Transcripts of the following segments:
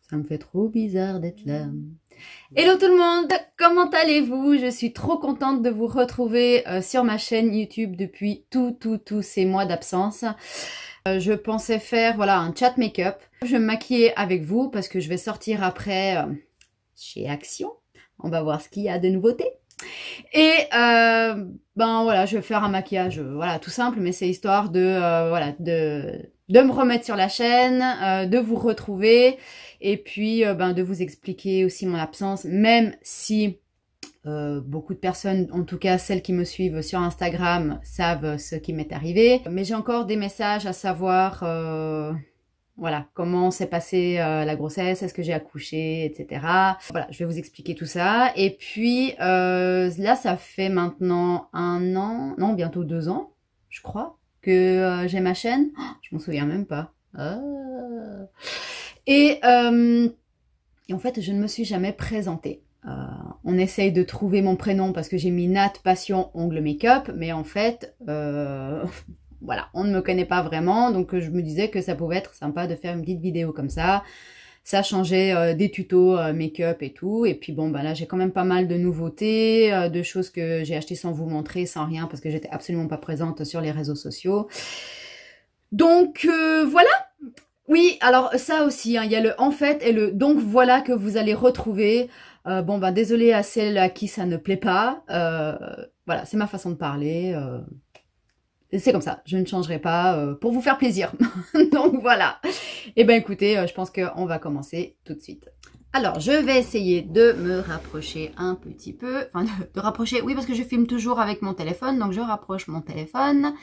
Ça me fait trop bizarre d'être là. Hello tout le monde, comment allez-vous? Je suis trop contente de vous retrouver sur ma chaîne YouTube depuis tous ces mois d'absence. Je pensais faire voilà un chat make-up. Je vais me maquiller avec vous parce que je vais sortir après chez Action. On va voir ce qu'il y a de nouveauté. Et ben voilà, je vais faire un maquillage voilà tout simple, mais c'est histoire de voilà de me remettre sur la chaîne, de vous retrouver et puis ben de vous expliquer aussi mon absence, même si beaucoup de personnes, en tout cas celles qui me suivent sur Instagram, savent ce qui m'est arrivé. Mais j'ai encore des messages à savoir voilà, comment s'est passée la grossesse, est-ce que j'ai accouché, etc. Voilà, je vais vous expliquer tout ça. Et puis là, ça fait maintenant 1 an, non, bientôt 2 ans, je crois, que j'ai ma chaîne. Oh, je m'en souviens même pas. Ah. Et en fait, je ne me suis jamais présentée. On essaye de trouver mon prénom parce que j'ai mis Nat Passion Ongles Make-up, mais en fait... voilà, on ne me connaît pas vraiment, donc je me disais que ça pouvait être sympa de faire une petite vidéo comme ça. Ça changeait des tutos make-up et tout. Et puis bon, bah là, j'ai quand même pas mal de nouveautés, de choses que j'ai achetées sans vous montrer, sans rien, parce que j'étais absolument pas présente sur les réseaux sociaux. Donc voilà. Oui, alors ça aussi, hein, il y a le « en fait » et le « donc voilà » que vous allez retrouver. Bon, bah désolée à celles à qui ça ne plaît pas. Voilà, c'est ma façon de parler. C'est comme ça, je ne changerai pas pour vous faire plaisir. Donc voilà. Et ben écoutez, je pense qu'on va commencer tout de suite. Alors, je vais essayer de me rapprocher un petit peu. Enfin, de rapprocher, oui, parce que je filme toujours avec mon téléphone, donc je rapproche mon téléphone.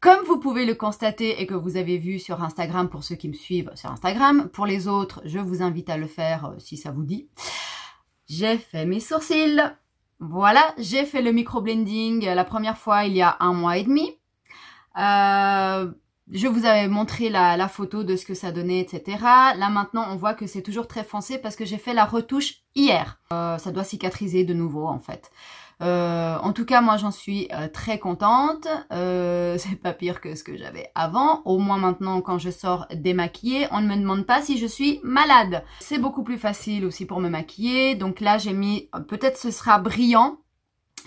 Comme vous pouvez le constater et que vous avez vu sur Instagram pour ceux qui me suivent sur Instagram, pour les autres, je vous invite à le faire si ça vous dit. J'ai fait mes sourcils. Voilà, j'ai fait le microblending la première fois il y a 1 mois et demi. Je vous avais montré la photo de ce que ça donnait, etc. Là maintenant, on voit que c'est toujours très foncé parce que j'ai fait la retouche hier. Ça doit cicatriser de nouveau en fait. En tout cas, moi j'en suis très contente. C'est pas pire que ce que j'avais avant. Au moins maintenant, quand je sors démaquillée, on ne me demande pas si je suis malade. C'est beaucoup plus facile aussi pour me maquiller. Donc là, j'ai mis, peut-être ce sera brillant.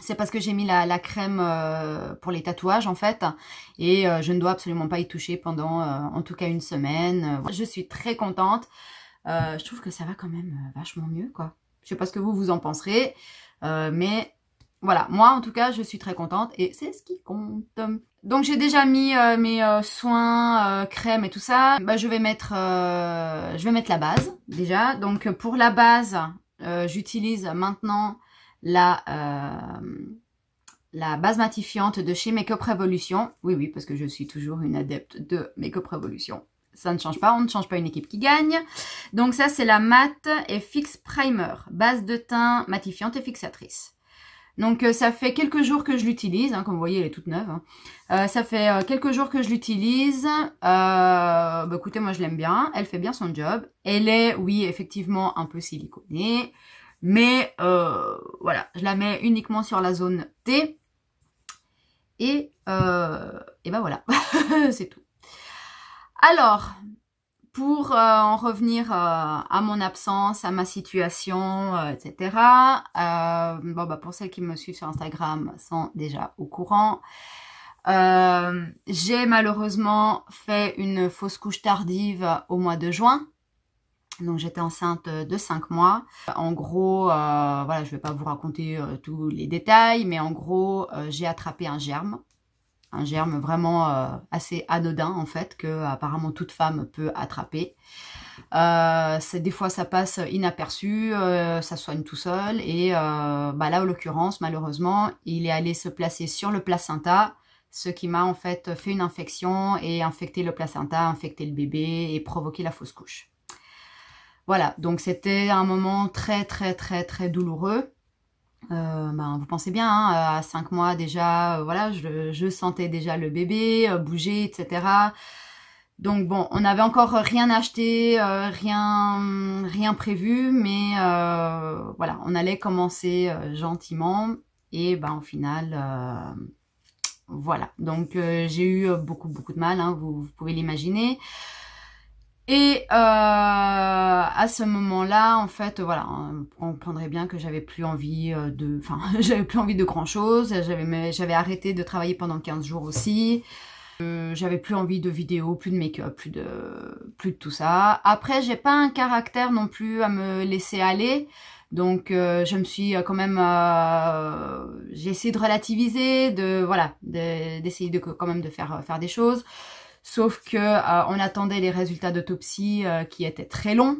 C'est parce que j'ai mis la crème pour les tatouages en fait. Et je ne dois absolument pas y toucher pendant en tout cas 1 semaine. Je suis très contente. Je trouve que ça va quand même vachement mieux quoi. Je sais pas ce que vous en penserez. Mais voilà, moi en tout cas je suis très contente et c'est ce qui compte. Donc j'ai déjà mis mes soins, crème et tout ça. Bah, je vais mettre la base déjà. Donc pour la base, j'utilise maintenant la base matifiante de chez Make Up Revolution. Oui, parce que je suis toujours une adepte de Make Up Revolution. Ça ne change pas, on ne change pas une équipe qui gagne. Donc ça, c'est la Matte FX Primer, base de teint matifiante et fixatrice. Donc ça fait quelques jours que je l'utilise, hein, comme vous voyez, elle est toute neuve. Hein. Ça fait quelques jours que je l'utilise. Bah, écoutez, moi je l'aime bien, elle fait bien son job. Elle est, oui, effectivement, un peu siliconée. Mais voilà, je la mets uniquement sur la zone T. Et ben voilà, c'est tout. Alors, pour en revenir à mon absence, à ma situation, etc. Bon, bah, pour celles qui me suivent sur Instagram sont déjà au courant. J'ai malheureusement fait une fausse couche tardive au mois de juin. Donc j'étais enceinte de 5 mois. En gros, voilà, je vais pas vous raconter tous les détails, mais en gros, j'ai attrapé un germe. Un germe vraiment assez anodin en fait, que apparemment toute femme peut attraper. Des fois ça passe inaperçu, ça soigne tout seul. Et bah là en l'occurrence, malheureusement, il est allé se placer sur le placenta. Ce qui m'a en fait fait une infection et infecté le placenta, infecté le bébé et provoqué la fausse couche. Voilà, donc c'était un moment très douloureux. Ben, vous pensez bien, hein, à 5 mois déjà, voilà, je sentais déjà le bébé bouger, etc. Donc bon, on n'avait encore rien acheté, rien prévu, mais voilà, on allait commencer gentiment. Et ben au final, voilà. Donc j'ai eu beaucoup de mal, hein, vous pouvez l'imaginer. Et à à ce moment-là, en fait, voilà, on comprendrait bien que j'avais plus envie j'avais plus envie de grand-chose. J'avais arrêté de travailler pendant 15 jours aussi. J'avais plus envie de vidéos, plus de make-up, plus de tout ça. Après, j'ai pas un caractère non plus à me laisser aller. Donc, je me suis quand même... j'ai essayé de relativiser, d'essayer quand même de faire des choses. Sauf que on attendait les résultats d'autopsie qui étaient très longs.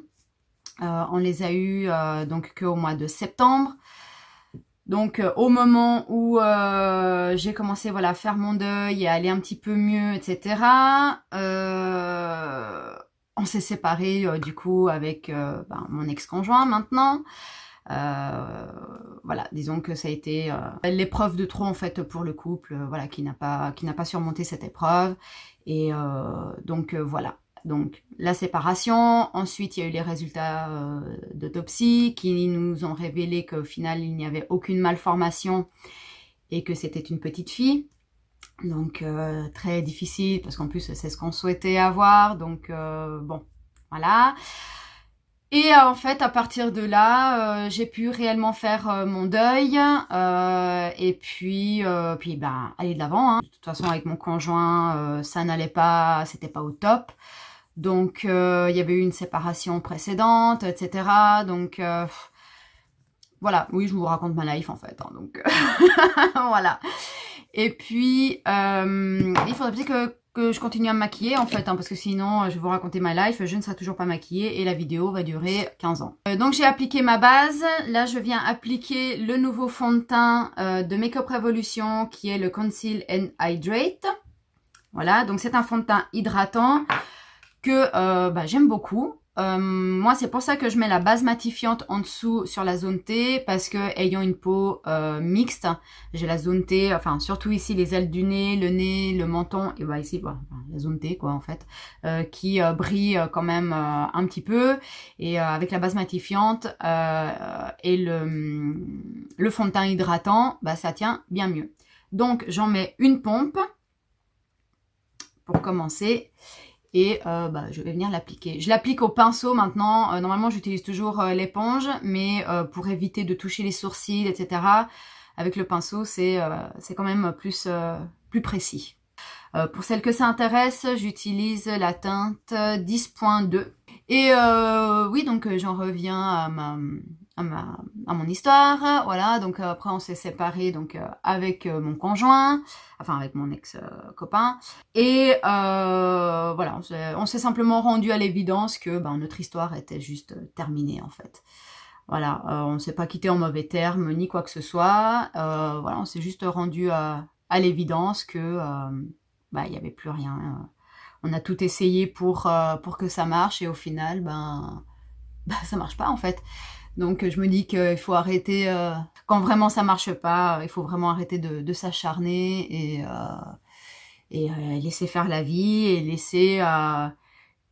On les a eus donc qu'au mois de septembre. Donc au moment où j'ai commencé à faire mon deuil et à aller un petit peu mieux, etc. On s'est séparés du coup avec mon ex-conjoint maintenant. Voilà, disons que ça a été l'épreuve de trop en fait pour le couple, voilà, qui n'a pas surmonté cette épreuve. Et donc voilà. Donc la séparation, ensuite il y a eu les résultats d'autopsie qui nous ont révélé qu'au final il n'y avait aucune malformation et que c'était une petite fille. Donc très difficile parce qu'en plus c'est ce qu'on souhaitait avoir, donc bon, voilà. Et en fait à partir de là j'ai pu réellement faire mon deuil et puis aller de l'avant, hein. De toute façon avec mon conjoint ça n'allait pas, c'était pas au top. Donc, il y avait eu une séparation précédente, etc. Donc, voilà. Oui, je vous raconte ma life, en fait. Hein, donc, voilà. Et puis, il faudrait peut-être que je continue à me maquiller, en fait. Hein, parce que sinon, je vais vous raconter ma life. Je ne serai toujours pas maquillée. Et la vidéo va durer 15 ans. Donc, j'ai appliqué ma base. Là, je viens appliquer le nouveau fond de teint de Make Up Revolution, qui est le Conceal and Hydrate. Voilà. Donc, c'est un fond de teint hydratant que j'aime beaucoup. Moi, c'est pour ça que je mets la base matifiante en dessous sur la zone T, parce que ayant une peau mixte, j'ai la zone T, enfin surtout ici les ailes du nez, le menton, et ici la zone T quoi en fait, qui brille quand même un petit peu. Et avec la base matifiante et le fond de teint hydratant, ça tient bien mieux. Donc j'en mets une pompe pour commencer. Et je vais venir l'appliquer. Je l'applique au pinceau maintenant. Normalement, j'utilise toujours l'éponge, mais pour éviter de toucher les sourcils, etc. Avec le pinceau, c'est quand même plus précis. Pour celles que ça intéresse, j'utilise la teinte 10.2. Et oui, donc j'en reviens à mon histoire, voilà. Donc après on s'est séparés donc avec mon conjoint, enfin avec mon ex-copain, et voilà, on s'est simplement rendu à l'évidence que notre histoire était juste terminée en fait. Voilà, on s'est pas quitté en mauvais termes ni quoi que ce soit. Voilà, on s'est juste rendu à l'évidence que il y avait plus rien. On a tout essayé pour que ça marche et au final ça marche pas en fait. Donc je me dis qu'il faut arrêter, quand vraiment ça marche pas, il faut vraiment arrêter de s'acharner et laisser faire la vie et laisser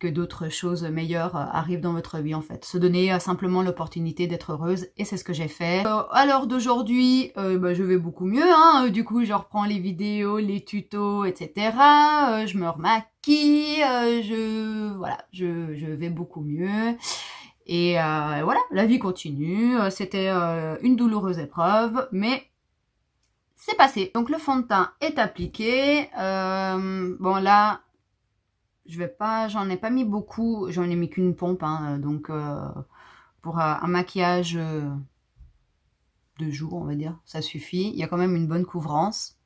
que d'autres choses meilleures arrivent dans votre vie en fait. Se donner simplement l'opportunité d'être heureuse et c'est ce que j'ai fait. À l'heure d'aujourd'hui, je vais beaucoup mieux, hein. Du coup je reprends les vidéos, les tutos, etc. Je me remaquille, je vais beaucoup mieux. Et voilà, la vie continue. C'était une douloureuse épreuve, mais c'est passé. Donc le fond de teint est appliqué. Bon là, j'en ai pas mis beaucoup. J'en ai mis qu'une pompe, hein, donc pour un maquillage de jour, on va dire, ça suffit. Il y a quand même une bonne couvrance,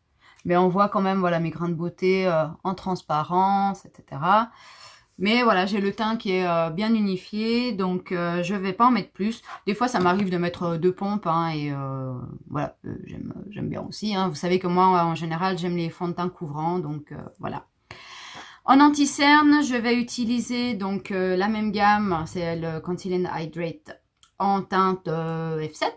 mais on voit quand même voilà mes grains de beauté en transparence, etc. Mais voilà, j'ai le teint qui est bien unifié, donc je vais pas en mettre plus. Des fois, ça m'arrive de mettre 2 pompes, hein, et voilà, j'aime bien aussi. Hein. Vous savez que moi, en général, j'aime les fonds de teint couvrants, donc voilà. En anti-cerne, je vais utiliser donc la même gamme, c'est le Conceal and Hydrate en teinte F7.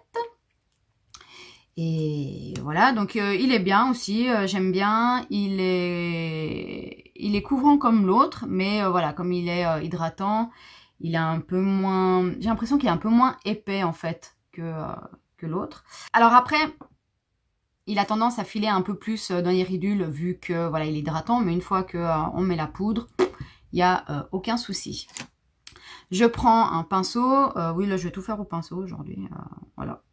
Et voilà, donc il est bien aussi, j'aime bien, il est couvrant comme l'autre, mais voilà, comme il est hydratant, il est un peu moins, j'ai l'impression qu'il est un peu moins épais en fait que l'autre. Alors après, il a tendance à filer un peu plus dans les ridules vu que voilà, il est hydratant, mais une fois que on met la poudre, il n'y a aucun souci. Je prends un pinceau. Oui, là, je vais tout faire au pinceau aujourd'hui. Voilà.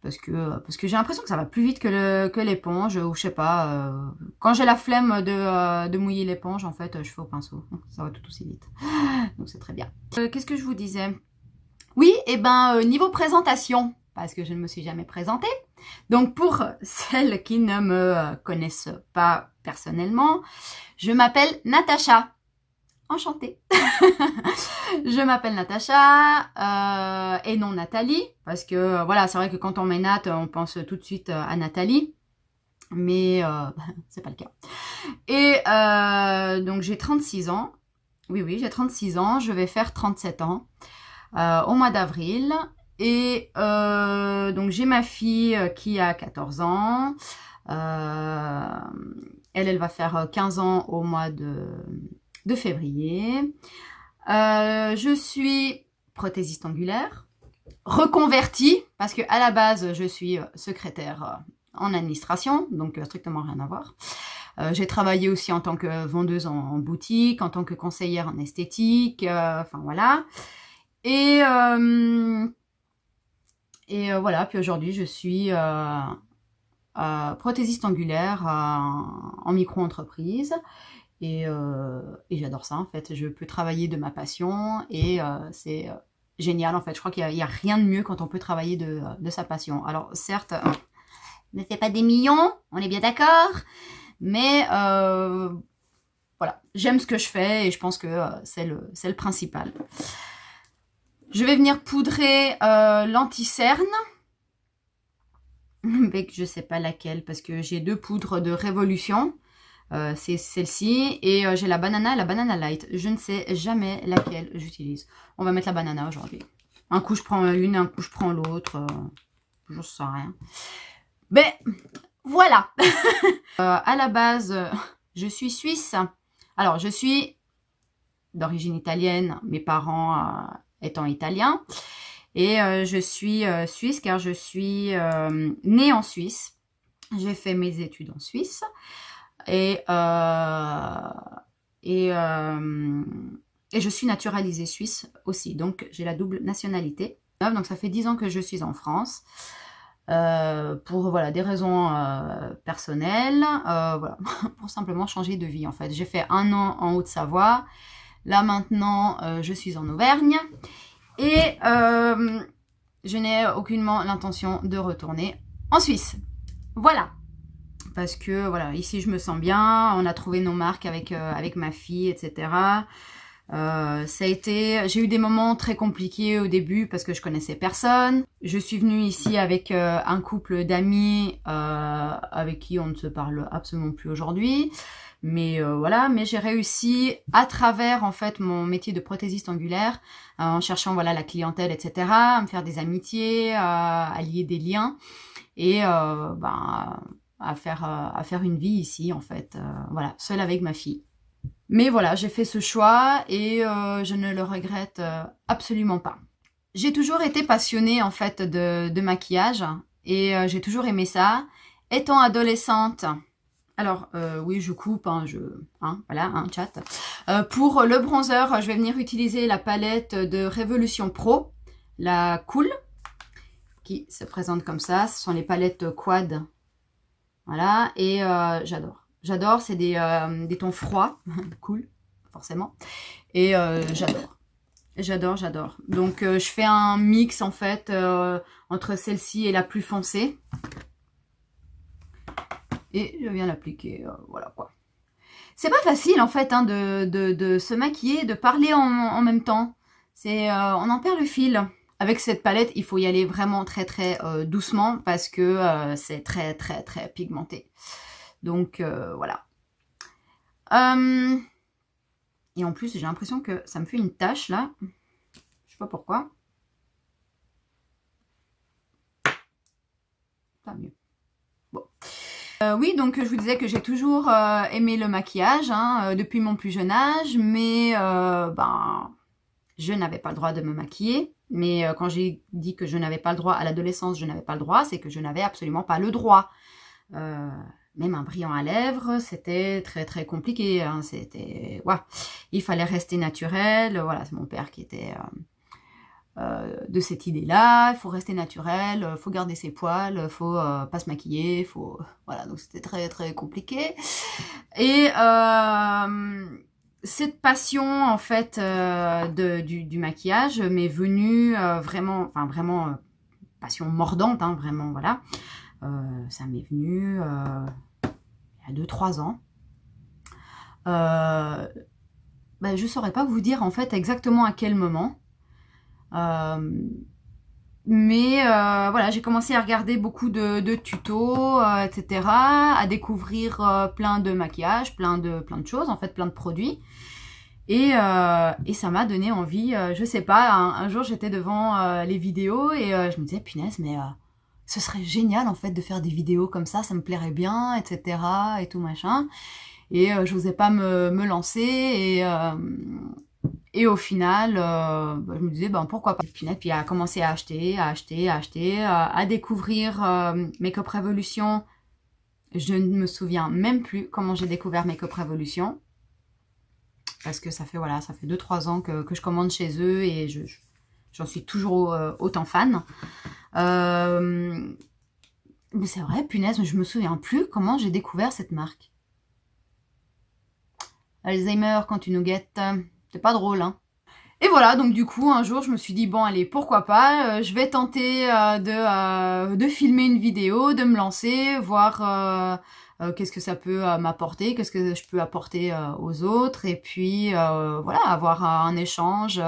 Parce que j'ai l'impression que ça va plus vite que l'éponge. Ou je sais pas. Quand j'ai la flemme de mouiller l'éponge, en fait, je fais au pinceau. Ça va tout aussi vite. Donc, c'est très bien. Qu'est-ce que je vous disais? Oui, et ben, niveau présentation, parce que je ne me suis jamais présentée. Donc, pour celles qui ne me connaissent pas personnellement, je m'appelle Natacha. Enchantée. Je m'appelle Natacha et non Nathalie, parce que voilà, c'est vrai que quand on met Nat, on pense tout de suite à Nathalie, mais c'est pas le cas. Et donc j'ai 36 ans. Oui, j'ai 36 ans. Je vais faire 37 ans au mois d'avril. Et donc j'ai ma fille qui a 14 ans. Elle va faire 15 ans au mois de février. Je suis prothésiste angulaire, reconvertie, parce que à la base, je suis secrétaire en administration, donc strictement rien à voir. J'ai travaillé aussi en tant que vendeuse en boutique, en tant que conseillère en esthétique, enfin voilà. Et voilà, puis aujourd'hui, je suis prothésiste angulaire en micro-entreprise. Et j'adore ça en fait, je peux travailler de ma passion et c'est génial en fait. Je crois qu'il n'y a rien de mieux quand on peut travailler de sa passion. Alors certes, ne fait pas des millions, on est bien d'accord, mais voilà, j'aime ce que je fais et je pense que c'est le principal. Je vais venir poudrer l'anti-cerne, avec je sais pas laquelle parce que j'ai deux poudres de Révolution. C'est celle-ci et j'ai la banana light. Je ne sais jamais laquelle j'utilise. On va mettre la banana aujourd'hui. Un coup je prends une, un coup je prends l'autre. Je sais rien. Ben voilà. À la base, je suis suisse. Alors je suis d'origine italienne, mes parents étant italiens. Et je suis suisse car je suis née en Suisse. J'ai fait mes études en Suisse. Et je suis naturalisée suisse aussi, donc j'ai la double nationalité. Donc ça fait 10 ans que je suis en France, pour voilà, des raisons personnelles, voilà, pour simplement changer de vie en fait. J'ai fait 1 an en Haute-Savoie, là maintenant je suis en Auvergne, et je n'ai aucunement l'intention de retourner en Suisse. Voilà. Parce que voilà, ici je me sens bien, on a trouvé nos marques avec ma fille, etc. J'ai eu des moments très compliqués au début parce que je connaissais personne. Je suis venue ici avec un couple d'amis avec qui on ne se parle absolument plus aujourd'hui. Mais voilà, mais j'ai réussi à travers en fait mon métier de prothésiste angulaire, en cherchant voilà la clientèle, etc., à me faire des amitiés, à lier des liens et à faire une vie ici en fait, voilà, seule avec ma fille. Mais voilà, j'ai fait ce choix et je ne le regrette absolument pas. J'ai toujours été passionnée en fait de maquillage et j'ai toujours aimé ça. Étant adolescente, alors oui je coupe, voilà, chat. Pour le bronzer, je vais venir utiliser la palette de Révolution Pro, la Cool, qui se présente comme ça. Ce sont les palettes quad. Voilà, et j'adore. J'adore, c'est des tons froids, cool, forcément. Et j'adore. Donc, je fais un mix, en fait, entre celle-ci et la plus foncée. Et je viens l'appliquer, voilà, quoi. C'est pas facile, en fait, de se maquiller, de parler en même temps. On en perd le fil. Avec cette palette, il faut y aller vraiment très doucement parce que c'est très pigmenté. Donc voilà. Et en plus, j'ai l'impression que ça me fait une tache là. Je sais pas pourquoi. Pas mieux. Bon. Oui, donc je vous disais que j'ai toujours aimé le maquillage depuis mon plus jeune âge, mais je n'avais pas le droit de me maquiller. Mais quand j'ai dit que je n'avais pas le droit à l'adolescence, je n'avais pas le droit, c'est que je n'avais absolument pas le droit. même un brillant à lèvres, c'était très très compliqué. Hein. C'était, ouais, il fallait rester naturel. Voilà, c'est mon père qui était de cette idée-là. Il faut rester naturel, faut garder ses poils, faut pas se maquiller, faut, voilà. Donc c'était très très compliqué. Et cette passion en fait du maquillage m'est venue vraiment, enfin vraiment passion mordante, hein, vraiment, voilà. Ça m'est venu il y a 2-3 ans. Ben, je saurais pas vous dire en fait exactement à quel moment. Mais voilà, j'ai commencé à regarder beaucoup de tutos, etc. À découvrir plein de maquillages, plein de choses, en fait, plein de produits. Et ça m'a donné envie, je sais pas, un jour j'étais devant les vidéos et je me disais, punaise, mais ce serait génial en fait de faire des vidéos comme ça me plairait bien, etc. et tout machin. Et j'osais pas me lancer et au final, je me disais, ben pourquoi pas. Puis à commencer à acheter, à découvrir Make Up Revolution. Je ne me souviens même plus comment j'ai découvert Make Up Revolution. Parce que ça fait, voilà, ça fait 2-3 ans que je commande chez eux et j'en suis toujours autant fan. Mais c'est vrai, punaise, je me souviens plus comment j'ai découvert cette marque. Alzheimer, quand tu nous guettes, c'est pas drôle, hein. Et voilà, donc du coup, un jour, je me suis dit, bon, allez, pourquoi pas, je vais tenter de filmer une vidéo, de me lancer, voir qu'est-ce que ça peut m'apporter, qu'est-ce que je peux apporter aux autres, et puis, voilà, avoir un échange.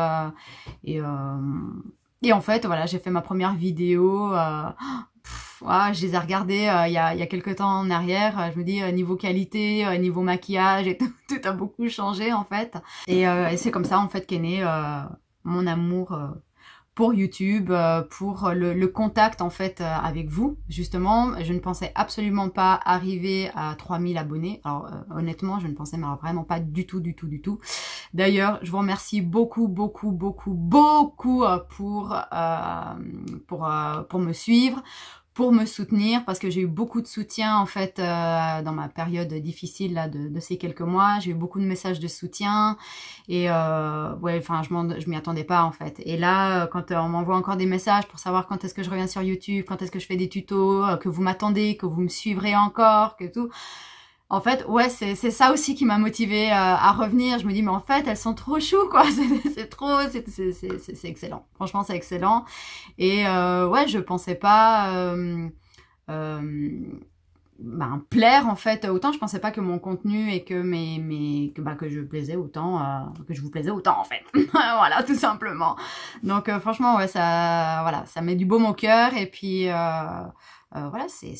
Et en fait, voilà, j'ai fait ma première vidéo. Ouais, je les ai regardées il y a quelques temps en arrière. Je me dis, niveau qualité, niveau maquillage, et tout a beaucoup changé, en fait. Et c'est comme ça, en fait, qu'est né mon amour pour YouTube, pour le contact, en fait, avec vous. Justement, je ne pensais absolument pas arriver à 3000 abonnés. Alors, honnêtement, je ne pensais vraiment pas du tout. D'ailleurs, je vous remercie beaucoup pour me suivre, pour me soutenir, parce que j'ai eu beaucoup de soutien en fait dans ma période difficile là de ces quelques mois. J'ai eu beaucoup de messages de soutien et ouais, enfin je m'y attendais pas en fait. Et là, quand on m'envoie encore des messages pour savoir quand est-ce que je reviens sur YouTube, quand est-ce que je fais des tutos, que vous m'attendez, que vous me suivrez encore, que tout. En fait, ouais, c'est ça aussi qui m'a motivée à revenir. Je me dis, mais en fait, elles sont trop chou, quoi. C'est trop, c'est excellent. Franchement, c'est excellent. Et ouais, je pensais pas ben, plaire, en fait. Autant, je pensais pas que mon contenu et que que je plaisais autant, que je vous plaisais autant, en fait. Voilà, tout simplement. Donc, franchement, ouais, voilà, ça met du baume au cœur. Et puis, voilà, c'est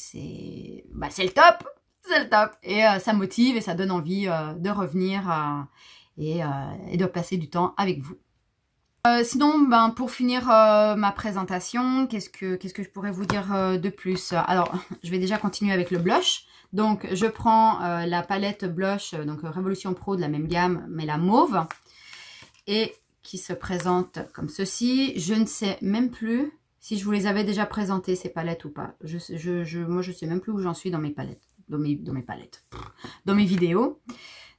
le top. C'est le top. Et ça motive et ça donne envie de revenir et de passer du temps avec vous. Sinon, ben, pour finir ma présentation, qu'est-ce que je pourrais vous dire de plus? Alors, je vais déjà continuer avec le blush. Donc, je prends la palette blush, donc Révolution Pro de la même gamme, mais la mauve, et qui se présente comme ceci. Je ne sais même plus si je vous les avais déjà présentées, ces palettes ou pas. Moi, je sais même plus où j'en suis dans mes palettes. Dans mes palettes, dans mes vidéos.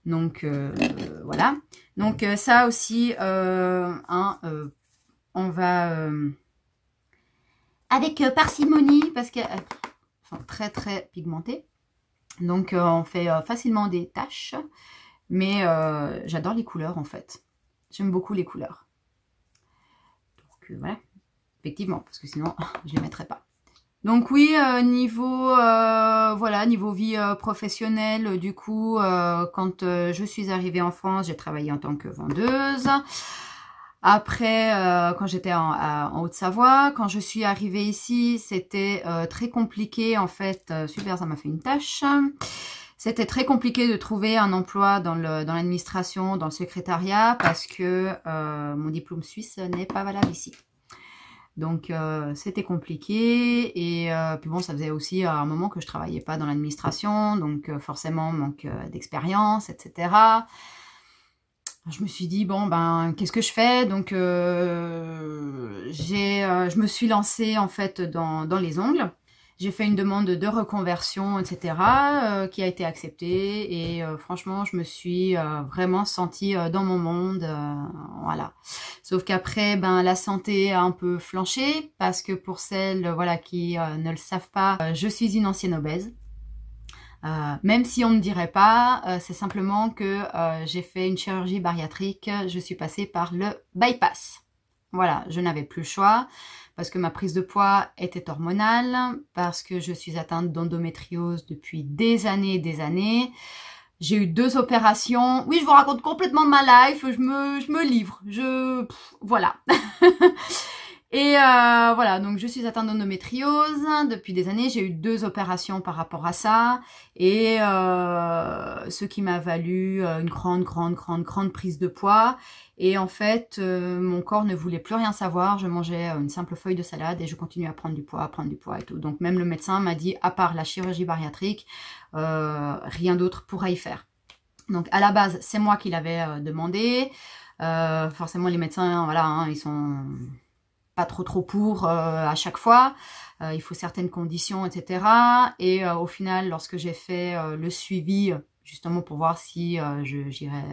Donc, voilà. Donc, ça aussi, on va... avec parcimonie, parce qu'elles sont très, très pigmentées. Donc, on fait facilement des taches. Mais j'adore les couleurs, en fait. J'aime beaucoup les couleurs. Donc, voilà. Effectivement, parce que sinon, je ne les mettrais pas. Donc oui, niveau vie professionnelle, du coup, quand je suis arrivée en France, j'ai travaillé en tant que vendeuse. Après, quand j'étais en Haute-Savoie, quand je suis arrivée ici, c'était très compliqué en fait. Super, ça m'a fait une tâche. C'était très compliqué de trouver un emploi dans l'administration, dans le secrétariat, parce que mon diplôme suisse n'est pas valable ici. Donc, c'était compliqué et puis bon, ça faisait aussi un moment que je travaillais pas dans l'administration, donc forcément, manque d'expérience, etc. Je me suis dit, bon, ben, qu'est-ce que je fais? Donc, je me suis lancée, en fait, dans les ongles. J'ai fait une demande de reconversion, etc., qui a été acceptée. Et franchement, je me suis vraiment sentie dans mon monde. Voilà. Sauf qu'après, ben, la santé a un peu flanché. Parce que pour celles voilà, qui ne le savent pas, je suis une ancienne obèse. Même si on ne dirait pas, c'est simplement que j'ai fait une chirurgie bariatrique. Je suis passée par le bypass. Voilà, je n'avais plus le choix. Parce que ma prise de poids était hormonale, parce que je suis atteinte d'endométriose depuis des années et des années. J'ai eu 2 opérations. Oui, je vous raconte complètement ma life, je me livre. Voilà. Et voilà, donc je suis atteinte d'endométriose depuis des années. J'ai eu 2 opérations par rapport à ça. Et ce qui m'a valu une grande prise de poids. Et en fait, mon corps ne voulait plus rien savoir. Je mangeais une simple feuille de salade et je continuais à prendre du poids et tout. Donc même le médecin m'a dit, à part la chirurgie bariatrique, rien d'autre pourra y faire. Donc à la base, c'est moi qui l'avais demandé. Forcément, les médecins, voilà, hein, ils sont pas trop pour à chaque fois. Il faut certaines conditions, etc. Et au final, lorsque j'ai fait le suivi, justement pour voir si j'irais...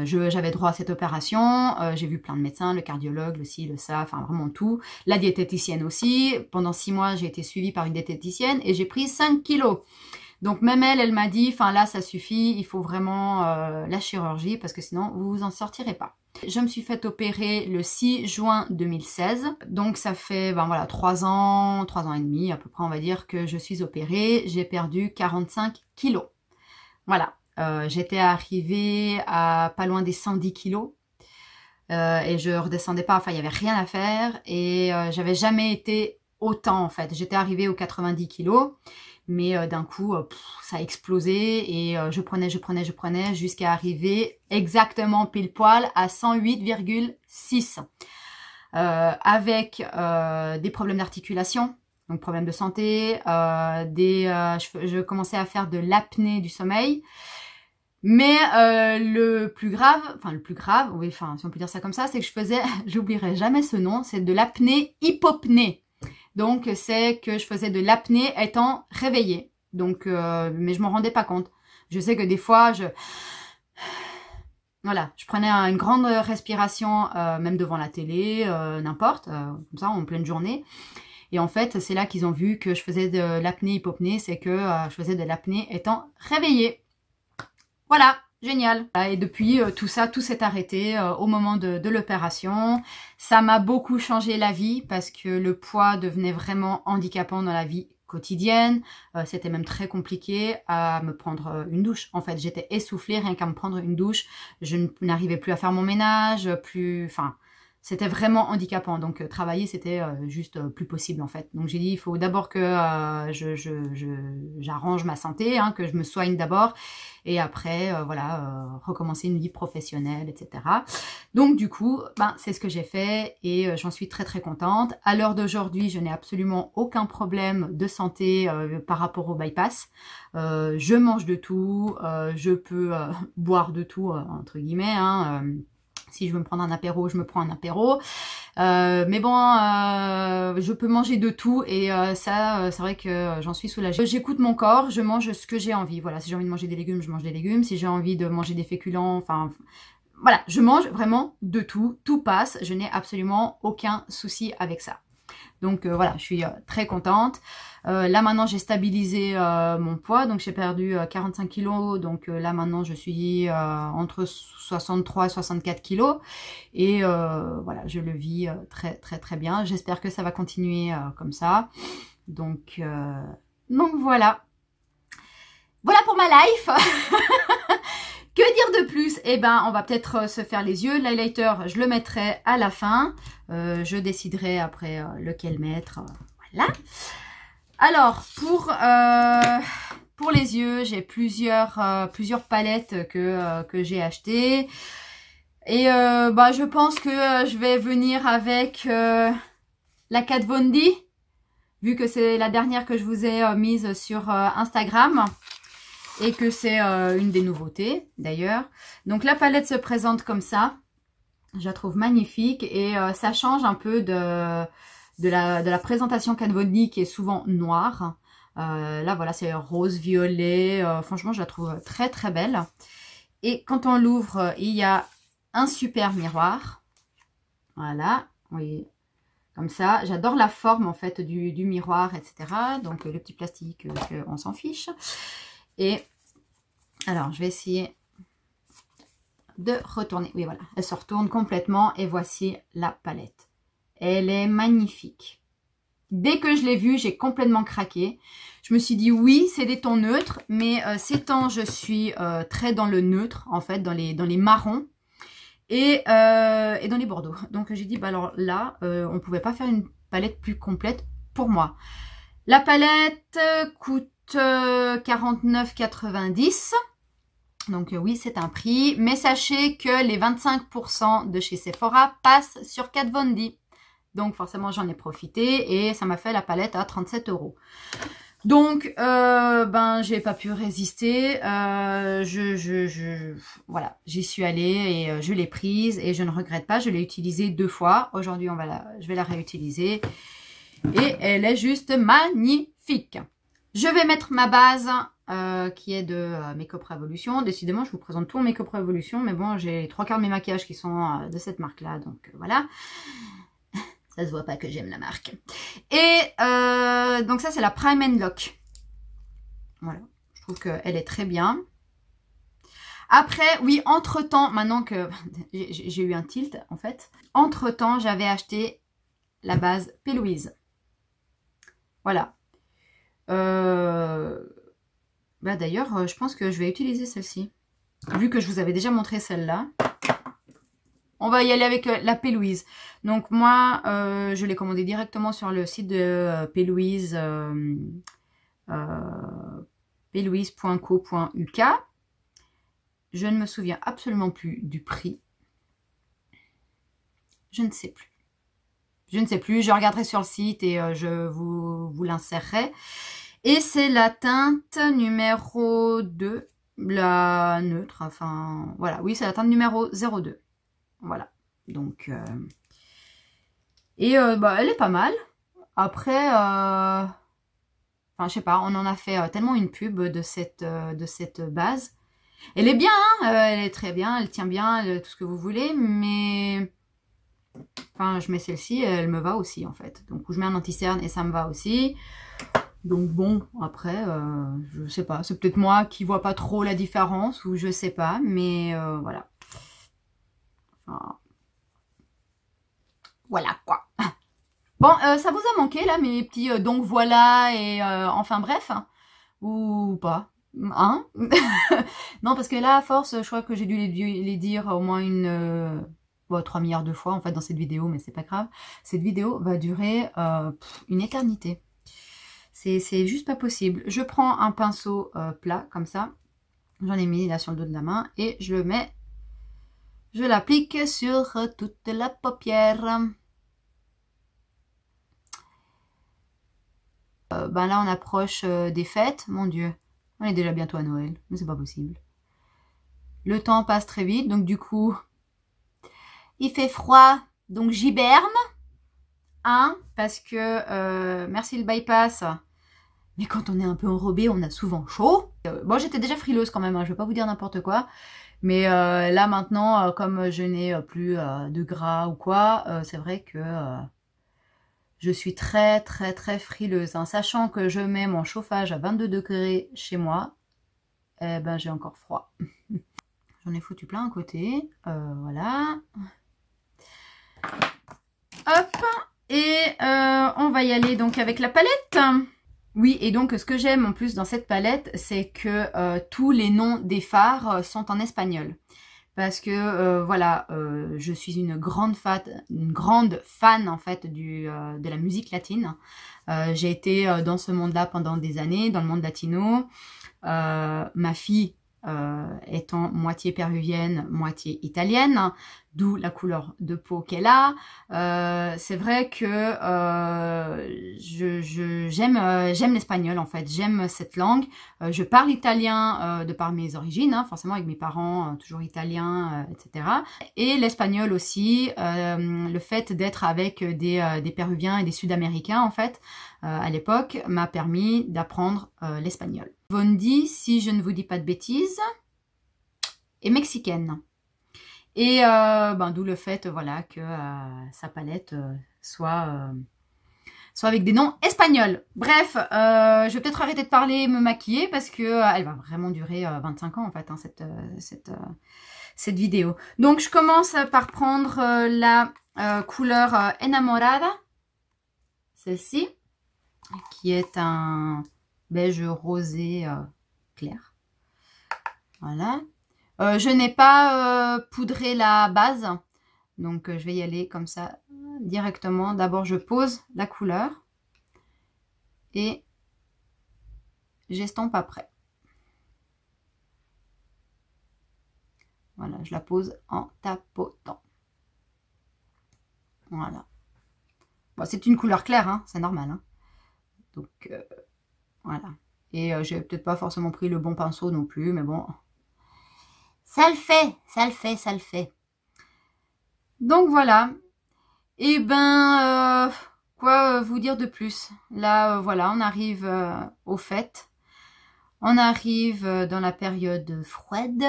j'avais droit à cette opération, j'ai vu plein de médecins, le cardiologue, le ci, le ça, enfin vraiment tout. La diététicienne aussi. Pendant 6 mois, j'ai été suivie par une diététicienne et j'ai pris 5 kilos. Donc même elle m'a dit, enfin là ça suffit, il faut vraiment la chirurgie parce que sinon vous vous en sortirez pas. Je me suis fait opérer le 6 juin 2016, donc ça fait ben voilà 3 ans et demi à peu près on va dire que je suis opérée. J'ai perdu 45 kilos. Voilà. J'étais arrivée à pas loin des 110 kilos et je redescendais pas, enfin il y avait rien à faire et j'avais jamais été autant en fait. J'étais arrivée aux 90 kilos mais d'un coup ça a explosé et je prenais jusqu'à arriver exactement pile poil à 108,6 avec des problèmes d'articulation. Donc problème de santé, je commençais à faire de l'apnée du sommeil. Mais le plus grave, oui, enfin si on peut dire ça comme ça, c'est que je faisais, j'oublierai jamais ce nom, c'est de l'apnée hypopnée. Donc c'est que je faisais de l'apnée étant réveillée. Donc, mais je m'en rendais pas compte. Je sais que des fois, voilà, je prenais une grande respiration, même devant la télé, n'importe, comme ça, en pleine journée. Et en fait, c'est là qu'ils ont vu que je faisais de l'apnée hypopnée, c'est que je faisais de l'apnée étant réveillée. Voilà, génial. Et depuis, tout s'est arrêté au moment de l'opération. Ça m'a beaucoup changé la vie parce que le poids devenait vraiment handicapant dans la vie quotidienne. C'était même très compliqué à me prendre une douche. En fait, j'étais essoufflée rien qu'à me prendre une douche. Je n'arrivais plus à faire mon ménage, enfin... C'était vraiment handicapant, donc travailler c'était juste plus possible en fait. Donc j'ai dit il faut d'abord que j'arrange ma santé, hein, que je me soigne d'abord et après voilà recommencer une vie professionnelle, etc. Donc du coup ben, c'est ce que j'ai fait et j'en suis très contente. À l'heure d'aujourd'hui je n'ai absolument aucun problème de santé par rapport au bypass. Je mange de tout, je peux boire de tout entre guillemets, hein, si je veux me prendre un apéro, je me prends un apéro. Mais bon, je peux manger de tout et ça, c'est vrai que j'en suis soulagée. J'écoute mon corps, je mange ce que j'ai envie. Voilà, si j'ai envie de manger des légumes, je mange des légumes. Si j'ai envie de manger des féculents, enfin... Voilà, je mange vraiment de tout. Tout passe, je n'ai absolument aucun souci avec ça. Donc voilà, je suis très contente. Là maintenant j'ai stabilisé mon poids, donc j'ai perdu 45 kilos, donc là maintenant je suis entre 63 et 64 kilos et voilà, je le vis très bien. J'espère que ça va continuer comme ça. Donc voilà. Voilà pour ma life. Que dire de plus? Eh ben, on va peut-être se faire les yeux. L'highlighter, je le mettrai à la fin. Je déciderai après lequel mettre. Voilà. Alors, pour les yeux, j'ai plusieurs palettes que j'ai achetées. Et bah, je pense que je vais venir avec la Kat Von D, vu que c'est la dernière que je vous ai mise sur Instagram. Et que c'est une des nouveautés d'ailleurs. Donc la palette se présente comme ça. Je la trouve magnifique et ça change un peu de la présentation Kat Von D qui est souvent noire. Là, voilà, c'est rose, violet. Franchement, je la trouve très, très belle. Et quand on l'ouvre, il y a un super miroir. Voilà, vous voyez, comme ça. J'adore la forme, en fait, du miroir, etc. Donc, le petit plastique, on s'en fiche. Et, alors, je vais essayer de retourner. Oui, voilà, elle se retourne complètement. Et voici la palette. Elle est magnifique. Dès que je l'ai vue, j'ai complètement craqué. Je me suis dit, oui, c'est des tons neutres, mais ces temps, je suis très dans le neutre, en fait, dans les marrons et dans les bordeaux. Donc, j'ai dit, bah alors là, on ne pouvait pas faire une palette plus complète pour moi. La palette coûte 49,90 €. Donc, oui, c'est un prix. Mais sachez que les 25% de chez Sephora passent sur Kat Von D. Donc, forcément, j'en ai profité et ça m'a fait la palette à 37 €. Donc, ben, j'ai pas pu résister. Voilà, j'y suis allée et je l'ai prise et je ne regrette pas. Je l'ai utilisée 2 fois. Aujourd'hui, je vais la réutiliser et elle est juste magnifique. Je vais mettre ma base qui est de Make Up Revolution. Décidément, je vous présente tout en Make Up Revolution, mais bon, j'ai 3/4 de mes maquillages qui sont de cette marque-là, donc voilà. Ça se voit pas que j'aime la marque. Et donc ça, c'est la Prime and Lock. Voilà, je trouve qu'elle est très bien. Après, oui, entre-temps, maintenant que j'ai eu un tilt, en fait. Entre-temps, j'avais acheté la base P. Louise. Voilà. Bah, d'ailleurs, je pense que je vais utiliser celle-ci. Vu que je vous avais déjà montré celle-là. On va y aller avec la P. Louise. Donc moi, je l'ai commandé directement sur le site de P. Louise, plouise.co.uk. Je ne me souviens absolument plus du prix. Je ne sais plus. Je ne sais plus. Je regarderai sur le site et je vous l'insérerai. Et c'est la teinte numéro 2, la neutre. Enfin, voilà. Oui, c'est la teinte numéro 02. Voilà, donc bah, elle est pas mal. Après, enfin je sais pas, on en a fait tellement une pub de cette base. Elle est bien, hein, elle est très bien, elle tient bien, tout ce que vous voulez, mais enfin je mets celle-ci, elle me va aussi en fait. Donc je mets un anti-cerne et ça me va aussi. Donc bon, après, je sais pas, c'est peut-être moi qui vois pas trop la différence ou je sais pas, mais voilà. Voilà quoi. Bon, ça vous a manqué là mes petits donc voilà et enfin bref, hein, ou pas, hein? Non parce que là à force, je crois que j'ai dû les dire au moins 3 milliards de fois en fait dans cette vidéo, mais c'est pas grave. Cette vidéo va durer une éternité. C'est juste pas possible. Je prends un pinceau plat comme ça, j'en ai mis là sur le dos de la main et je le mets. Je l'applique sur toute la paupière. Ben là, on approche des fêtes. Mon Dieu, on est déjà bientôt à Noël. Mais c'est pas possible. Le temps passe très vite. Donc du coup, il fait froid. Donc j'hiberne. Hein, parce que, merci le bypass. Mais quand on est un peu enrobé, on a souvent chaud. Bon, j'étais déjà frileuse quand même. Hein, je vais pas vous dire n'importe quoi. Mais là maintenant, comme je n'ai plus de gras ou quoi, c'est vrai que je suis très très très frileuse. Hein. Sachant que je mets mon chauffage à 22 degrés chez moi, eh ben j'ai encore froid. J'en ai foutu plein à côté. Voilà. Hop. Et on va y aller donc avec la palette. Oui, et donc ce que j'aime en plus dans cette palette, c'est que tous les noms des fards sont en espagnol. Parce que voilà, je suis une grande fan en fait de la musique latine. J'ai été dans ce monde-là pendant des années, dans le monde latino. Ma fille étant moitié péruvienne, moitié italienne. d'où la couleur de peau qu'elle a. C'est vrai que j'aime l'espagnol en fait, j'aime cette langue. Je parle italien de par mes origines, hein, forcément avec mes parents toujours italiens, etc. Et l'espagnol aussi, le fait d'être avec des Péruviens et des Sud-Américains en fait, à l'époque, m'a permis d'apprendre l'espagnol. Vondi, si je ne vous dis pas de bêtises, est mexicaine. Et d'où le fait voilà, que sa palette soit avec des noms espagnols. Bref, je vais peut-être arrêter de parler et me maquiller parce que elle va vraiment durer 25 ans en fait, hein, cette vidéo. Donc je commence par prendre la couleur Enamorada, celle-ci, qui est un beige rosé clair. Voilà. Je n'ai pas poudré la base, donc je vais y aller comme ça directement. D'abord, je pose la couleur et j'estompe après. Voilà, je la pose en tapotant. Voilà. Bon, c'est une couleur claire, hein, c'est normal. Hein. Donc, voilà. Et j'ai peut-être pas forcément pris le bon pinceau non plus, mais bon... Ça le fait, ça le fait, ça le fait. Donc voilà. Et ben, quoi vous dire de plus? Là, voilà, on arrive aux fêtes. On arrive dans la période froide,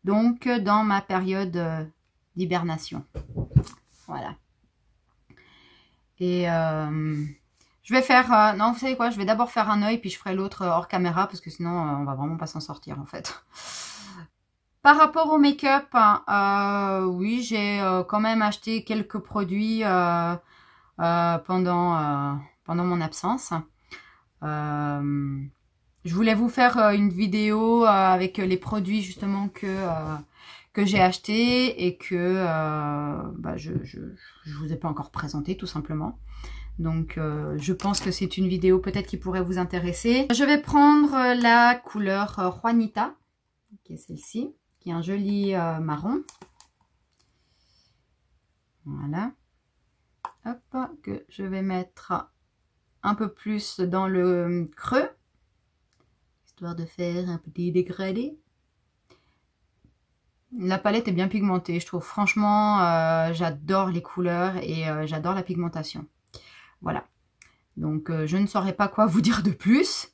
donc dans ma période d'hibernation. Voilà. Et je vais faire... non, vous savez quoi? Je vais d'abord faire un œil, puis je ferai l'autre hors caméra, parce que sinon, on va vraiment pas s'en sortir, en fait. Par rapport au make-up, oui, j'ai quand même acheté quelques produits pendant mon absence. Je voulais vous faire une vidéo avec les produits justement que j'ai achetés et que je vous ai pas encore présenté tout simplement. Donc je pense que c'est une vidéo peut-être qui pourrait vous intéresser. Je vais prendre la couleur Juanita, qui est celle-ci, qui est un joli marron. Voilà. Hop, que je vais mettre un peu plus dans le creux, histoire de faire un petit dégradé. La palette est bien pigmentée, je trouve. Franchement, j'adore les couleurs et j'adore la pigmentation. Voilà. Donc, je ne saurais pas quoi vous dire de plus.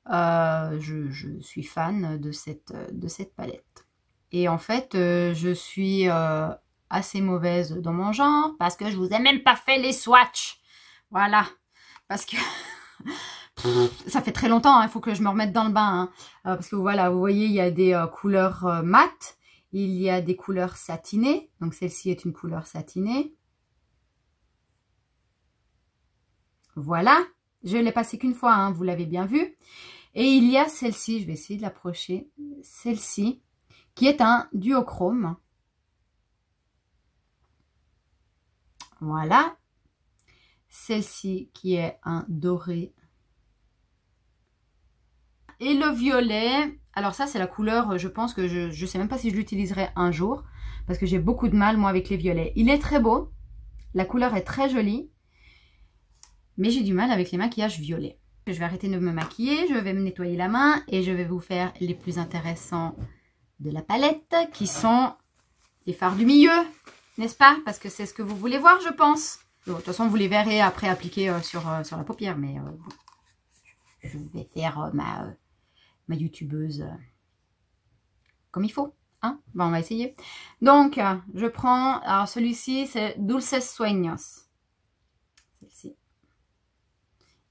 Je suis fan de cette palette. Et en fait, je suis assez mauvaise dans mon genre parce que je vous ai même pas fait les swatchs. Voilà. Parce que ça fait très longtemps, il faut que je me remette dans le bain. Hein. Parce que voilà, vous voyez, il y a des couleurs mates. Il y a des couleurs satinées. Donc, celle-ci est une couleur satinée. Voilà. Je ne l'ai passée qu'une fois, hein, vous l'avez bien vu. Et il y a celle-ci, je vais essayer de l'approcher. Celle-ci, qui est un duochrome. Voilà. Celle-ci, qui est un doré. Et le violet, alors ça c'est la couleur, je pense que je ne sais même pas si je l'utiliserai un jour. Parce que j'ai beaucoup de mal moi avec les violets. Il est très beau, la couleur est très jolie. Mais j'ai du mal avec les maquillages violets. Je vais arrêter de me maquiller, je vais me nettoyer la main. Et je vais vous faire les plus intéressants de la palette. Qui sont les fards du milieu, n'est-ce pas? Parce que c'est ce que vous voulez voir je pense. De toute façon vous les verrez après appliquer sur la paupière. Mais je vais faire ma youtubeuse comme il faut. Hein? Bon, on va essayer. Donc, je prends... Alors, celui-ci, c'est Dulces Sueños. Celle-ci.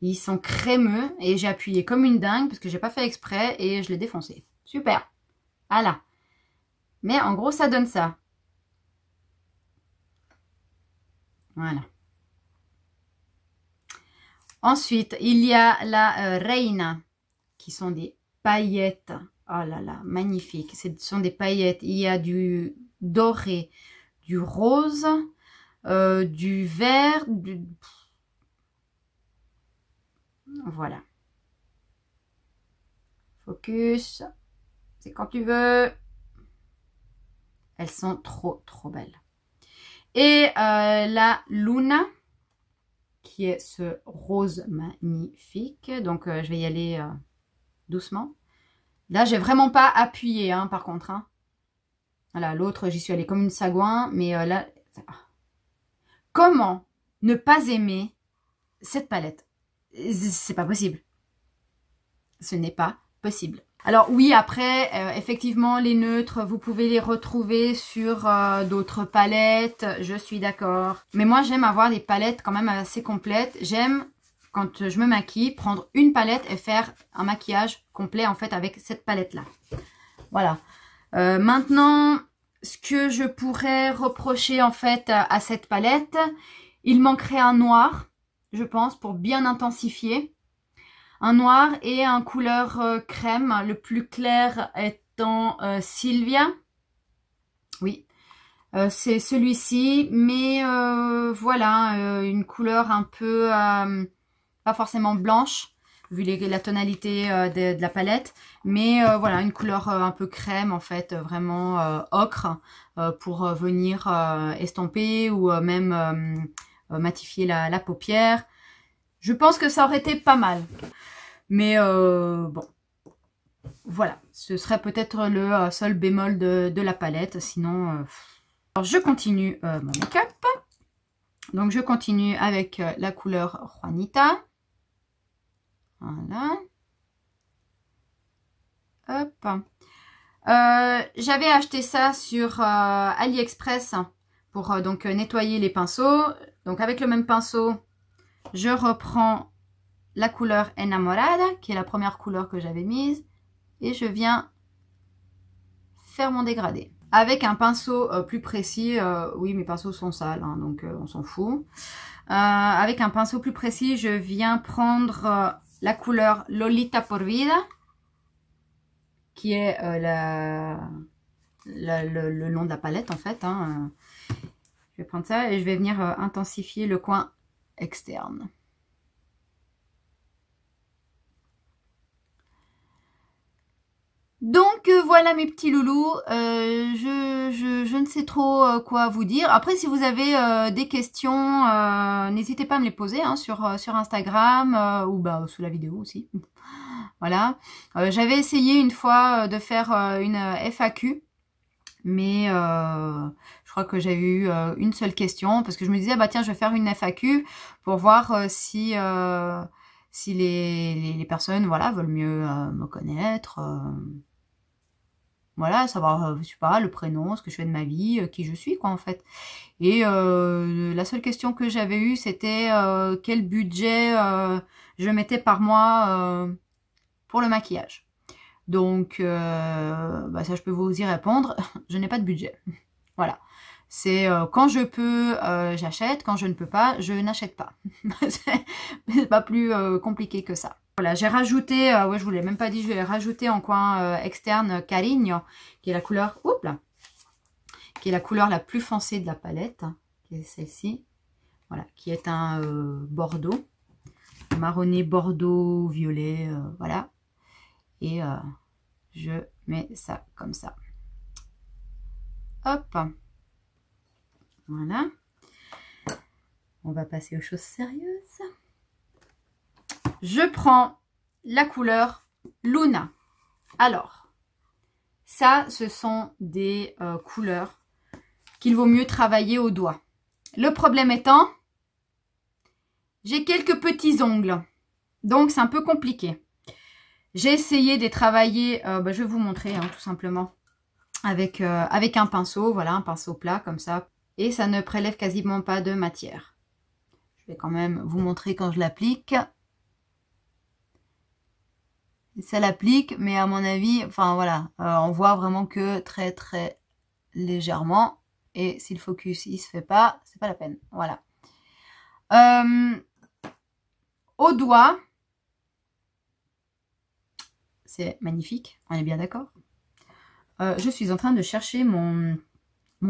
Ils sont crémeux et j'ai appuyé comme une dingue parce que j'ai pas fait exprès et je l'ai défoncé. Super. Voilà. Mais en gros, ça donne ça. Voilà. Ensuite, il y a la Reina qui sont des paillettes. Oh là là, magnifique. Ce sont des paillettes. Il y a du doré, du rose, du vert, Voilà. Focus. C'est quand tu veux. Elles sont trop, trop belles. Et la Luna, qui est ce rose magnifique. Donc, je vais y aller doucement. Là, j'ai vraiment pas appuyé, hein, par contre. Hein. Voilà, l'autre, j'y suis allée comme une sagouin. Mais là, comment ne pas aimer cette palette? C'est pas possible. Ce n'est pas possible. Alors oui, après, effectivement, les neutres, vous pouvez les retrouver sur d'autres palettes, je suis d'accord. Mais moi, j'aime avoir des palettes quand même assez complètes. J'aime, quand je me maquille, prendre une palette et faire un maquillage complet, en fait, avec cette palette-là. Voilà. Maintenant, ce que je pourrais reprocher, en fait, à cette palette, il manquerait un noir, je pense, pour bien intensifier. Un noir et un couleur crème, le plus clair étant Sylvia. Oui, c'est celui-ci, mais voilà, une couleur un peu, pas forcément blanche, vu la tonalité de la palette, mais voilà, une couleur un peu crème en fait, vraiment ocre, pour venir estomper ou même matifier la paupière. Je pense que ça aurait été pas mal. Mais bon, voilà, ce serait peut-être le seul bémol de la palette, sinon... Alors, je continue mon make-up. Donc, je continue avec la couleur Juanita. Voilà. Hop. J'avais acheté ça sur AliExpress pour donc nettoyer les pinceaux. Donc, avec le même pinceau, je reprends la couleur Enamorada, qui est la première couleur que j'avais mise. Et je viens faire mon dégradé. Avec un pinceau plus précis, oui mes pinceaux sont sales, hein, donc on s'en fout. Avec un pinceau plus précis, je viens prendre la couleur Lolita por Vida, qui est le long de la palette en fait. Hein. Je vais prendre ça et je vais venir intensifier le coin externe. Donc voilà mes petits loulous, je ne sais trop quoi vous dire. Après si vous avez des questions, n'hésitez pas à me les poser hein, sur Instagram ou bah, sous la vidéo aussi. Voilà. J'avais essayé une fois de faire une FAQ, mais je crois que j'avais eu une seule question parce que je me disais bah tiens je vais faire une FAQ pour voir si les personnes voilà veulent mieux me connaître. Voilà, savoir, je sais pas, le prénom, ce que je fais de ma vie, qui je suis, quoi, en fait. Et la seule question que j'avais eue, c'était quel budget je mettais par mois pour le maquillage. Donc, bah, ça, je peux vous y répondre. Je n'ai pas de budget. Voilà. C'est quand je peux, j'achète. Quand je ne peux pas, je n'achète pas. C'est pas plus compliqué que ça. Voilà, j'ai rajouté, ouais, je vous l'ai même pas dit, je vais rajouter en coin externe Carigno, qui est la couleur, oups là, qui est la couleur la plus foncée de la palette, qui est celle-ci. Voilà, qui est un bordeaux, marronné bordeaux violet, voilà. Et je mets ça comme ça. Hop. Voilà. On va passer aux choses sérieuses. Je prends la couleur Luna. Alors, ça, ce sont des couleurs qu'il vaut mieux travailler au doigt. Le problème étant, j'ai quelques petits ongles. Donc, c'est un peu compliqué. J'ai essayé de les travailler, bah, je vais vous montrer hein, tout simplement, avec un pinceau, voilà, un pinceau plat comme ça. Et ça ne prélève quasiment pas de matière. Je vais quand même vous montrer quand je l'applique. Ça l'applique, mais à mon avis, enfin voilà, on voit vraiment que très très légèrement. Et si le focus il se fait pas, c'est pas la peine. Voilà. Au doigt, c'est magnifique, on est bien d'accord. Je suis en train de chercher mon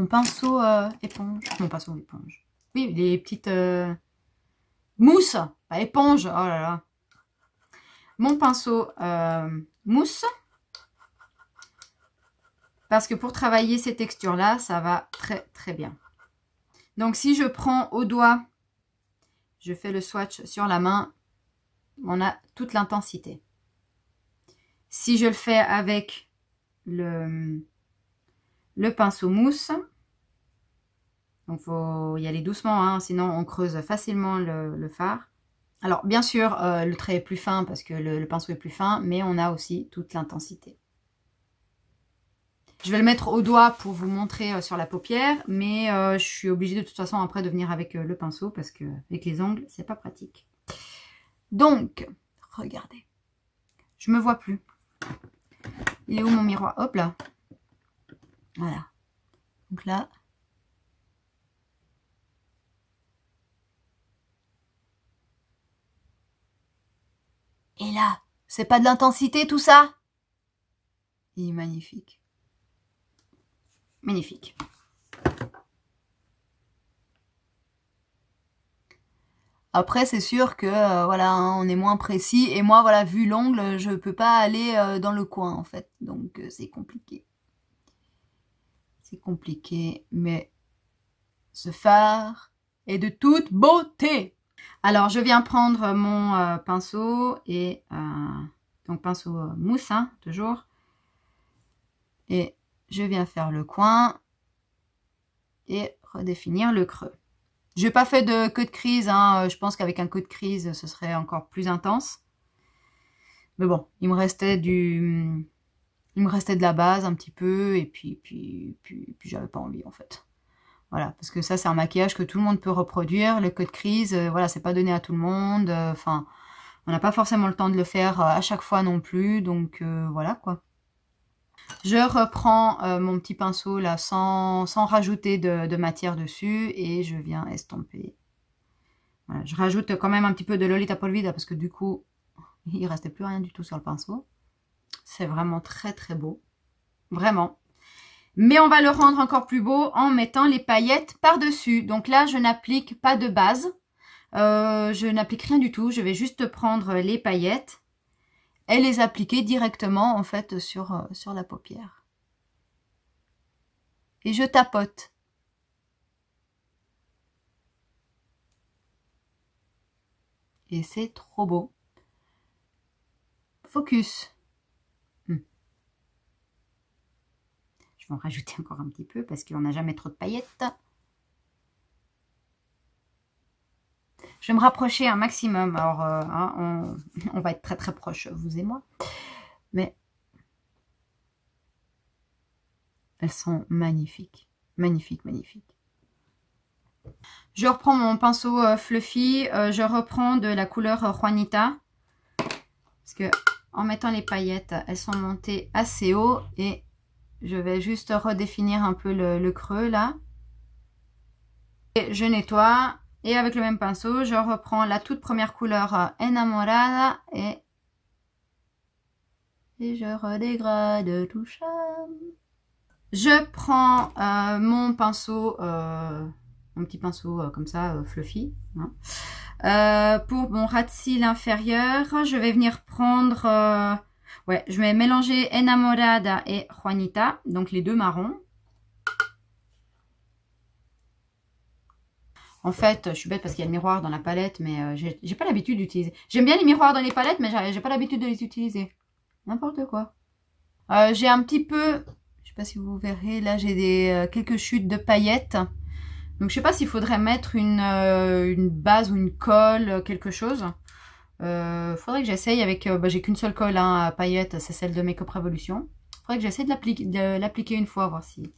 pinceau éponge. Mon pinceau éponge. Oui, les petites mousses, pas éponge. Oh là là. Mon pinceau mousse. Parce que pour travailler ces textures-là, ça va très très bien. Donc si je prends au doigt, je fais le swatch sur la main, on a toute l'intensité. Si je le fais avec le pinceau mousse, donc il faut y aller doucement, hein, sinon on creuse facilement le fard. Alors bien sûr, le trait est plus fin parce que le pinceau est plus fin, mais on a aussi toute l'intensité. Je vais le mettre au doigt pour vous montrer sur la paupière, mais je suis obligée de toute façon après de venir avec le pinceau parce que avec les ongles, c'est pas pratique. Donc, regardez, je me vois plus. Il est où mon miroir? Hop là. Voilà. Donc là. Et là, c'est pas de l'intensité tout ça? Il est magnifique. Magnifique. Après, c'est sûr que voilà, hein, on est moins précis. Et moi, voilà, vu l'ongle, je peux pas aller dans le coin en fait. Donc c'est compliqué. C'est compliqué, mais ce fard est de toute beauté. Alors, je viens prendre mon pinceau et donc pinceau mousse, hein, toujours. Et je viens faire le coin et redéfinir le creux. Je n'ai pas fait de queue de crise, hein. Je pense qu'avec un queue de crise, ce serait encore plus intense. Mais bon, il me restait de la base un petit peu et puis j'avais pas envie en fait. Voilà, parce que ça c'est un maquillage que tout le monde peut reproduire. Le queue de crise, voilà, c'est pas donné à tout le monde. Enfin, on n'a pas forcément le temps de le faire à chaque fois non plus, donc voilà quoi. Je reprends mon petit pinceau là sans rajouter de matière dessus et je viens estomper. Voilà, je rajoute quand même un petit peu de Lolita Polvida parce que du coup, il restait plus rien du tout sur le pinceau. C'est vraiment très très beau. Vraiment. Mais on va le rendre encore plus beau en mettant les paillettes par-dessus. Donc là, je n'applique pas de base. Je n'applique rien du tout. Je vais juste prendre les paillettes et les appliquer directement en fait sur la paupière. Et je tapote. Et c'est trop beau. Focus. Je vais en rajouter encore un petit peu parce qu'on n'a jamais trop de paillettes. Je vais me rapprocher un maximum. Alors, hein, on va être très très proche, vous et moi. Mais elles sont magnifiques. Magnifiques, magnifiques. Je reprends mon pinceau fluffy. Je reprends de la couleur Juanita. Parce que en mettant les paillettes, elles sont montées assez haut. Et je vais juste redéfinir un peu le creux là. Et je nettoie. Et avec le même pinceau, je reprends la toute première couleur Enamorada et je redégrade tout ça. Je prends mon pinceau, mon petit pinceau comme ça, fluffy. Hein. Pour mon ras de cils inférieur, je vais venir prendre... ouais, je vais mélanger Enamorada et Juanita, donc les deux marrons. En fait, je suis bête parce qu'il y a le miroir dans la palette, mais j'ai pas l'habitude d'utiliser. J'aime bien les miroirs dans les palettes, mais j'ai pas l'habitude de les utiliser. N'importe quoi. J'ai un petit peu, je sais pas si vous verrez, là j'ai quelques chutes de paillettes. Donc je sais pas s'il faudrait mettre une base ou une colle, quelque chose. Faudrait que j'essaye avec, j'ai qu'une seule colle hein, à paillettes, c'est celle de Make Up Revolution. Faudrait que j'essaye de l'appliquer une fois, voir si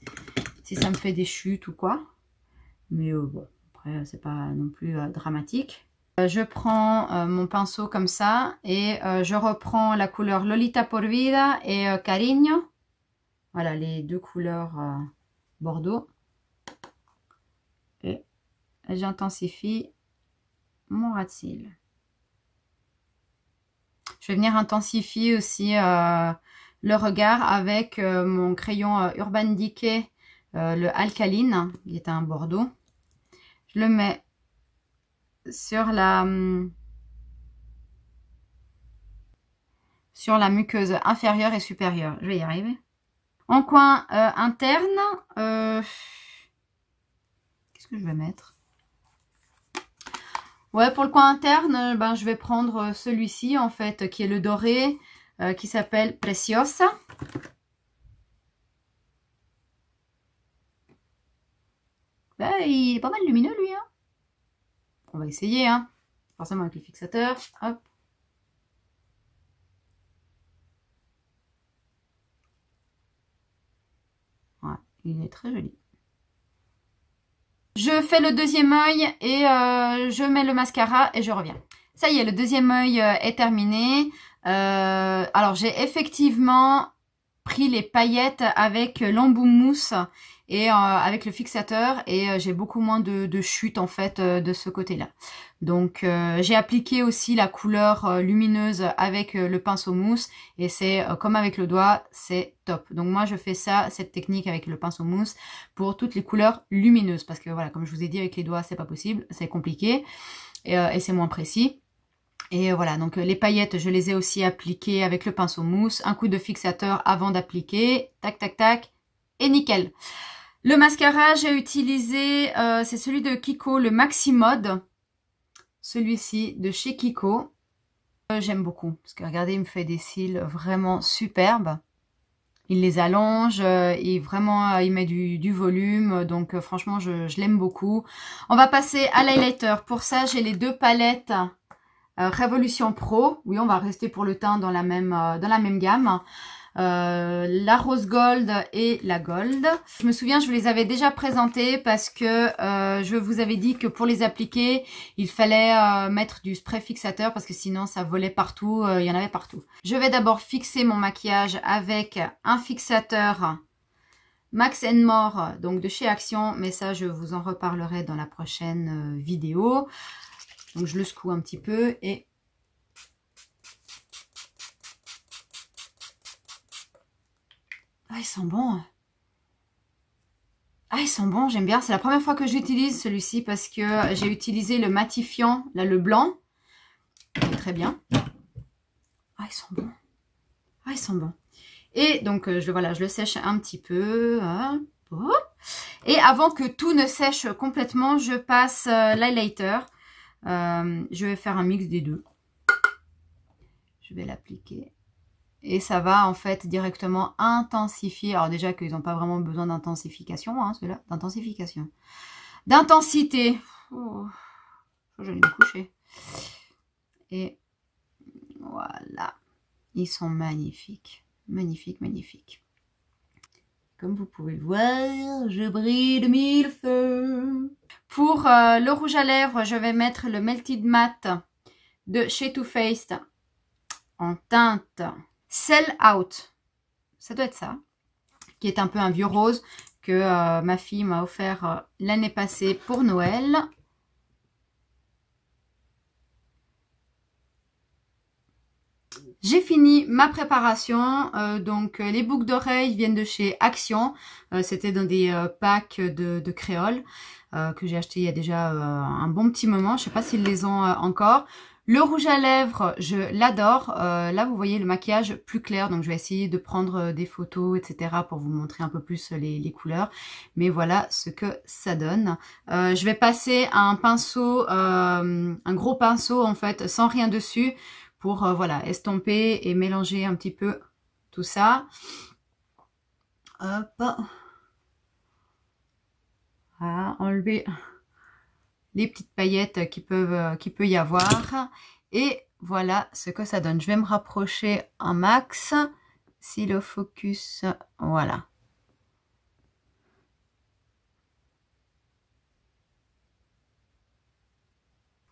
ça me fait des chutes ou quoi. Mais bon. C'est pas non plus dramatique. Je prends mon pinceau comme ça et je reprends la couleur Lolita Polvida et Cariño. Voilà les deux couleurs bordeaux. Et j'intensifie mon ras de cils. Je vais venir intensifier aussi le regard avec mon crayon Urban Decay, le Alcaline, qui est un bordeaux. Je le mets sur la muqueuse inférieure et supérieure. Je vais y arriver. En coin interne, qu'est-ce que je vais mettre? Ouais, pour le coin interne, ben, je vais prendre celui-ci, en fait, qui est le doré, qui s'appelle Preciosa. Ben, il est pas mal lumineux, lui, hein. On va essayer, hein. Forcément avec le fixateur. Hop. Ouais, il est très joli. Je fais le deuxième œil et je mets le mascara et je reviens. Ça y est, le deuxième œil est terminé. Alors, j'ai effectivement pris les paillettes avec l'embout mousse et avec le fixateur et j'ai beaucoup moins de chute en fait de ce côté-là. Donc, j'ai appliqué aussi la couleur lumineuse avec le pinceau mousse et c'est comme avec le doigt, c'est top. Donc, moi, je fais ça, cette technique avec le pinceau mousse pour toutes les couleurs lumineuses parce que voilà, comme je vous ai dit, avec les doigts, c'est pas possible, c'est compliqué et c'est moins précis. Et voilà, donc les paillettes, je les ai aussi appliquées avec le pinceau mousse. Un coup de fixateur avant d'appliquer. Tac, tac, tac. Et nickel. Le mascara, j'ai utilisé, c'est celui de Kiko, le Maximode. Celui-ci de chez Kiko. J'aime beaucoup. Parce que regardez, il me fait des cils vraiment superbes. Il les allonge et vraiment, il met du volume. Donc franchement, je l'aime beaucoup. On va passer à l'highlighter. Pour ça, j'ai les deux palettes. Révolution Pro, oui, on va rester pour le teint dans la même gamme. La rose gold et la gold. Je me souviens, je vous les avais déjà présentées parce que je vous avais dit que pour les appliquer, il fallait mettre du spray fixateur parce que sinon ça volait partout, il y en avait partout. Je vais d'abord fixer mon maquillage avec un fixateur Max & More, donc de chez Action, mais ça je vous en reparlerai dans la prochaine vidéo. Donc je le secoue un petit peu et ah, il sent bon. Ah, il sent bon, j'aime bien. C'est la première fois que j'utilise celui-ci parce que j'ai utilisé le matifiant, là le blanc. Il est très bien. Ah, il sent bon. Ah, il sent bon. Et donc voilà, je le sèche un petit peu. Et avant que tout ne sèche complètement, je passe l'highlighter. Je vais faire un mix des deux. Je vais l'appliquer. Et ça va en fait directement intensifier. Alors déjà qu'ils n'ont pas vraiment besoin d'intensification, hein, ceux-là. D'intensification. D'intensité. Oh, je vais me coucher. Et voilà. Ils sont magnifiques. Magnifiques, magnifiques. Comme vous pouvez le voir, je brille de mille feux. Pour le rouge à lèvres, je vais mettre le Melted Matte de chez Too Faced en teinte Sell Out. Ça doit être ça. Qui est un peu un vieux rose que ma fille m'a offert l'année passée pour Noël. J'ai fini ma préparation, donc les boucles d'oreilles viennent de chez Action, c'était dans des packs de créoles que j'ai acheté il y a déjà un bon petit moment, je sais pas s'ils les ont encore. Le rouge à lèvres, je l'adore, là vous voyez le maquillage plus clair, donc je vais essayer de prendre des photos, etc. pour vous montrer un peu plus les couleurs, mais voilà ce que ça donne. Je vais passer à un pinceau, un gros pinceau en fait, sans rien dessus, pour voilà, estomper et mélanger un petit peu tout ça. Hop. Voilà, enlever les petites paillettes qu'il peut y avoir. Et voilà ce que ça donne. Je vais me rapprocher un max. Si le focus, voilà.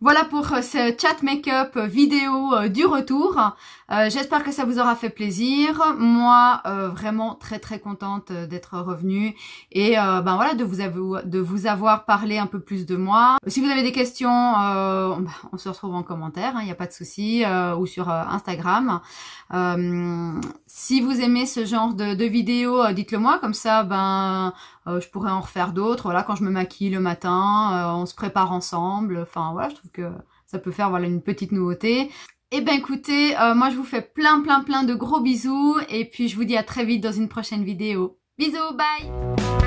Voilà pour ce chat make-up vidéo du retour. J'espère que ça vous aura fait plaisir. Moi, vraiment très très contente d'être revenue et ben voilà de vous avoir parlé un peu plus de moi. Si vous avez des questions, on se retrouve en commentaire, il n'y a pas de souci, ou sur Instagram. Si vous aimez ce genre de vidéos, dites-le moi, comme ça ben je pourrais en refaire d'autres. Voilà, quand je me maquille le matin, on se prépare ensemble. Enfin voilà, je trouve que ça peut faire voilà une petite nouveauté. Et ben écoutez, moi je vous fais plein de gros bisous et puis je vous dis à très vite dans une prochaine vidéo. Bisous, bye!